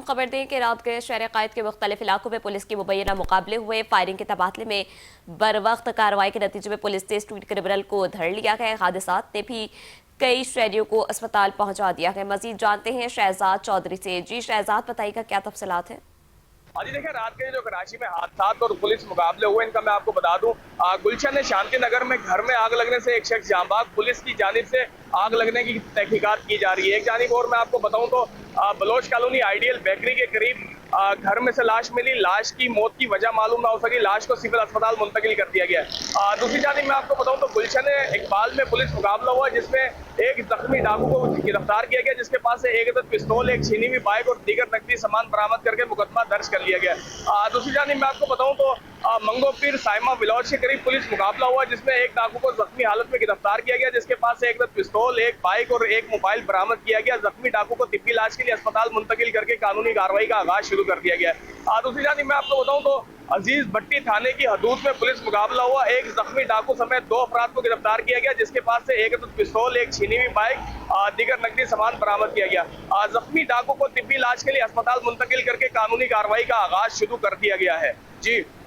खबर दें कि रात के शहर कायद के मुख्तलिफ इलाकों में पुलिस के मुबैना मुकाबले हुए। फायरिंग के तबादले में बर वक्त कार्रवाई के नतीजे में पुलिस से स्ट्रीट क्रिमिनल को धर लिया गया। हादसात ने भी कई शहरियों को अस्पताल पहुंचा दिया है। मजीद जानते हैं शहजाद चौधरी से। जी शहजाद, बताइएगा क्या तफसीलात है। जी देखिए, रात के जो कराची में हादसात और पुलिस मुकाबले हुए, इनका मैं आपको बता दूं, गुलशन शांति नगर में घर में आग लगने से एक शख्स जान बहक। पुलिस की जानिब से आग लगने की तहकीकात की जा रही है। एक जानिब और मैं आपको बताऊं तो बलोच कॉलोनी आइडियल बेकरी के करीब घर में से लाश मिली। लाश की मौत की वजह मालूम ना हो सकी, लाश को सिविल अस्पताल मुंतकिल कर दिया गया है। दूसरी जानिब मैं आपको बताऊं तो गुलशन इकबाल में पुलिस मुकाबला हुआ, जिसमें एक जख्मी डाकू को गिरफ्तार किया गया, जिसके पास से एक पिस्तौल, एक छीनी हुई बाइक और दीगर नकदी सामान बरामद करके मुकदमा दर्ज कर लिया गया। दूसरी जानिब मैं आपको बताऊं तो मंगो पीर साइमा विलॉज के करीब पुलिस मुकाबला हुआ, जिसमें एक डाकू को जख्मी हालत में गिरफ्तार किया गया, जिसके पास से एक पिस्तौल, एक बाइक और एक मोबाइल बरामद किया गया। जख्मी डाकू को तिब्बी इलाज के लिए अस्पताल मुंतकिल करके कानूनी कार्रवाई का आगाज शुरू कर दिया गया है। दूसरी जानिब मैं आपको बताऊं तो अजीज भट्टी थाने की हदूद में पुलिस मुकाबला हुआ। एक जख्मी डाकू समेत 2 अफराद को गिरफ्तार किया गया, जिसके पास से एक पिस्तौल, एक छीनी हुई बाइक, दीगर नकदी सामान बरामद किया गया। जख्मी डाकू को तिब्बी इलाज के लिए अस्पताल मुंतकिल करके कानूनी कार्रवाई का आगाज शुरू कर दिया गया है। जी।